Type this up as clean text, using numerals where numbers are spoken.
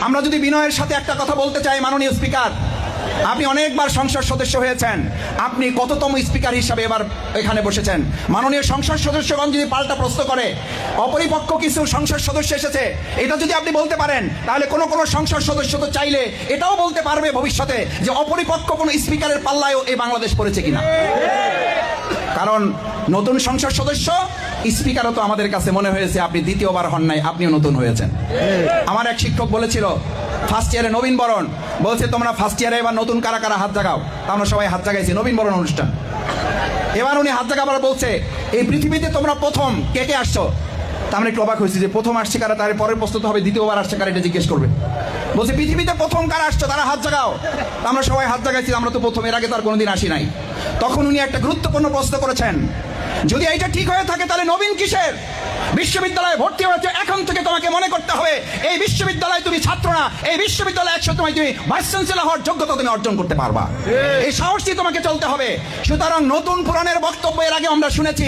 আমরা যদি বিনয়ের সাথে একটা কথা বলতে চাই, মাননীয় স্পিকার, আপনি অনেকবার সংসদ সদস্য হয়েছেন, আপনি কততম স্পিকার হিসাবে এবার এখানে বসেছেন? মাননীয় সংসদ সদস্যগণ যদি পাল্টা প্রশ্ন করে অপরিপক্ক কিছু সংসদ সদস্য এসেছে, এটা যদি আপনি বলতে পারেন, তাহলে কোনো সংসদ সদস্য তো চাইলে এটাও বলতে পারবে ভবিষ্যতে যে অপরিপক্ক কোনো স্পিকারের পাল্লায়ও এই বাংলাদেশ পড়েছে কিনা। কারণ নতুন সংসদ সদস্য, স্পিকারও তো আমাদের কাছে মনে হয়েছে আপনি দ্বিতীয়বার হন নাই, আপনিও নতুন হয়েছেন। আমার এক শিক্ষক বলেছিল ফার্স্ট ইয়ারে নবীন বরণ, বলছে তোমরা ফার্স্ট ইয়ারে এবার নতুন কারা কারা হাত জাগাও। আমরা সবাই হাত জাগাইছি নবীন বরণ অনুষ্ঠান। এবার উনি হাত জাগাবার বলছে এই পৃথিবীতে তোমরা প্রথম কে কে আসছো। তা আমরা একটু অবাক হয়েছি যে প্রথম আসছে কারা, তার পরের প্রস্তুত হবে দ্বিতীয়বার আসছে কারা, এটা জিজ্ঞেস করবে। বলছে পৃথিবীতে প্রথম কারা আসছো তারা হাত জাগাও। আমরা সবাই হাত জাগাইছি, আমরা তো প্রথম, এর আগে তো আর কোনোদিন আসি নাই। তখন উনি একটা গুরুত্বপূর্ণ প্রশ্ন করেছেন, যদি এইটা ঠিক হয়ে থাকে তাহলে নবীন কিসের? বিশ্ববিদ্যালয়ে ভর্তি হয়েছে, এখন থেকে তোমাকে মনে করতে হবে এই বিশ্ববিদ্যালয়ে তুমি ছাত্র না, এই বিশ্ববিদ্যালয়ে একসময় তুমি ভাইস চ্যান্সেলর হওয়ার যোগ্যতা তুমি অর্জন করতে পারবা। এই সাহস দিয়ে তোমাকে চলতে হবে। সুতরাং নতুন পুরাণের বক্তব্য এর আগে আমরা শুনেছি।